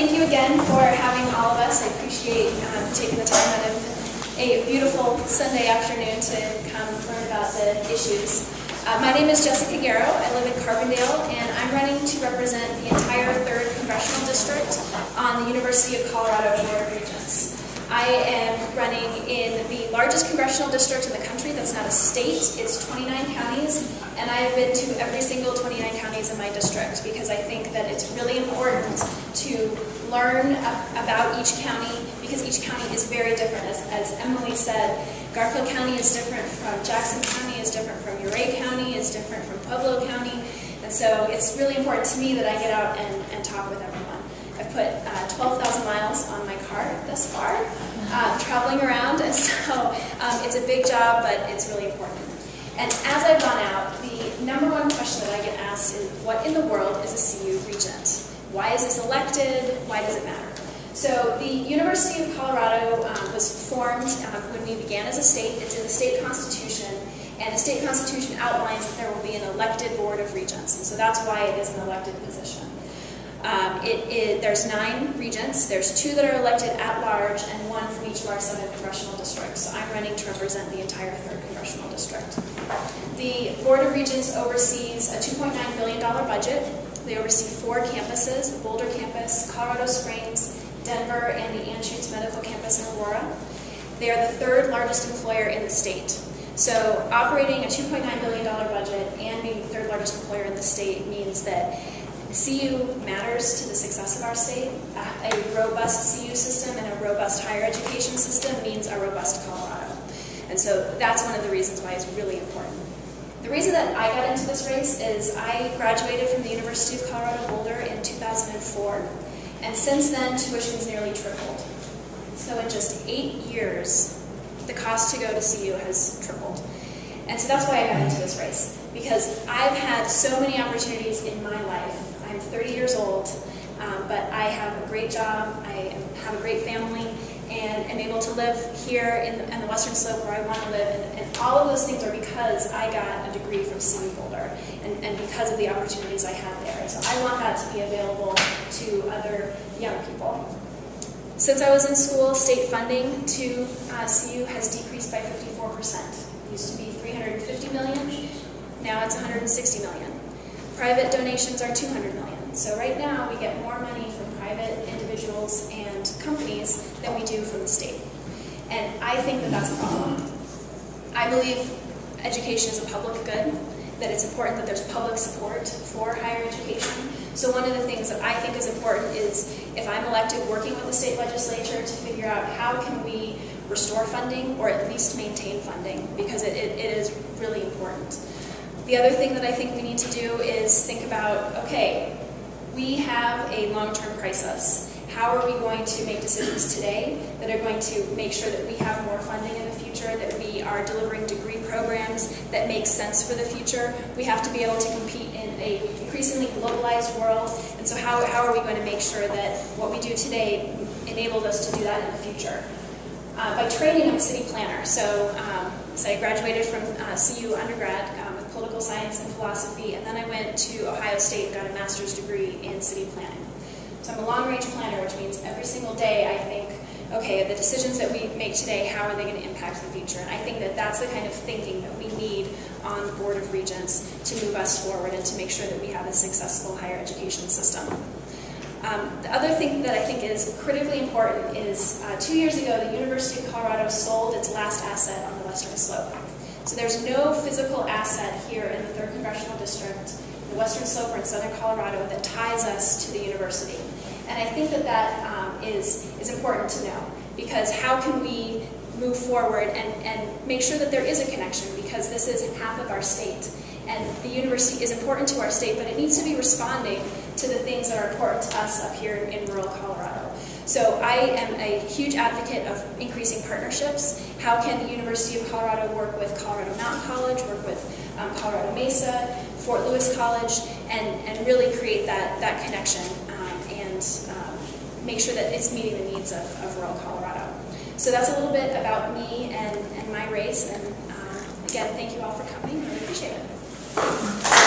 thank you again for having all of us. I appreciate taking the time out of a beautiful Sunday afternoon to come learn about the issues. My name is Jessica Garrow. I live in Carbondale, and I'm running to represent the entire 3rd Congressional District on the University of Colorado Board of Regents. I am running in the largest congressional district in the country that's not a state. It's 29 counties, and I have been to every single 29 counties in my district because I think that it's really important to learn about each county because each county is very different. As Emily said, Garfield County is different from Jackson County, is different from Ouray County, is different from Pueblo County, and so it's really important to me that I get out and talk with everyone. I've put 12,000 miles on my car thus far, traveling around, and so it's a big job, but it's really important. And as I've gone out, the #1 question that I get asked is, what in the world is a CU Regent? Why is this elected? Why does it matter? So the University of Colorado was formed when we began as a state. It's in the state constitution, and the state constitution outlines that there will be an elected board of regents, and so that's why it is an elected position. There's 9 regents. There's 2 that are elected at large and 1 from each of our 7 congressional districts. So I'm running to represent the entire 3rd congressional district. The Board of Regents oversees a $2.9 billion budget. They oversee 4 campuses, the Boulder campus, Colorado Springs, Denver, and the Anschutz Medical Campus in Aurora. They are the 3rd largest employer in the state. So operating a $2.9 billion budget and being the 3rd largest employer in the state means that CU matters to the success of our state. A robust CU system and a robust higher education system means a robust Colorado. And so that's one of the reasons why it's really important. The reason that I got into this race is I graduated from the University of Colorado Boulder in 2004, and since then tuition's nearly tripled. So in just 8 years, the cost to go to CU has tripled. And so that's why I got into this race, because I've had so many opportunities in my life. I'm 30 years old, but I have a great job, I have a great family, and am able to live here in the Western Slope where I want to live, and all of those things are because I got a degree from CU Boulder, and because of the opportunities I had there. So I want that to be available to other young people. Since I was in school, state funding to CU has decreased by 54%. It used to be $350 million, now it's $160 million. Private donations are $200 million. So right now we get more money from private individuals and companies than we do from the state. And I think that that's a problem. I believe education is a public good, that it's important that there's public support for higher education. So one of the things that I think is important is, if I'm elected, working with the state legislature to figure out how can we restore funding or at least maintain funding, because it is really important. The other thing that I think we need to do is think about, okay, we have a long-term crisis. How are we going to make decisions today that are going to make sure that we have more funding in the future, that we are delivering degree programs that make sense for the future? We have to be able to compete in an increasingly globalized world, and so how are we going to make sure that what we do today enables us to do that in the future? By training, I'm a city planner, so I graduated from CU undergrad with political science and philosophy, and then I went to Ohio State and got a master's degree in city planning. So I'm a long-range planner, which means every single day I think, okay, the decisions that we make today, how are they going to impact the future? And I think that that's the kind of thinking that we need on the Board of Regents to move us forward and to make sure that we have a successful higher education system. The other thing that I think is critically important is 2 years ago, the University of Colorado sold its last asset on the Western Slope. So there's no physical asset here in the 3rd Congressional District, the Western Slope or in Southern Colorado, that ties us to the university. And I think that that is important to know, because how can we move forward and make sure that there is a connection, because this is half of our state. And the university is important to our state, but it needs to be responding to the things that are important to us up here in rural Colorado. So I am a huge advocate of increasing partnerships. How can the University of Colorado work with Colorado Mountain College, work with Colorado Mesa, Fort Lewis College, and really create that connection and make sure that it's meeting the needs of rural Colorado. So that's a little bit about me and my race, and again, thank you all for coming. I really appreciate it.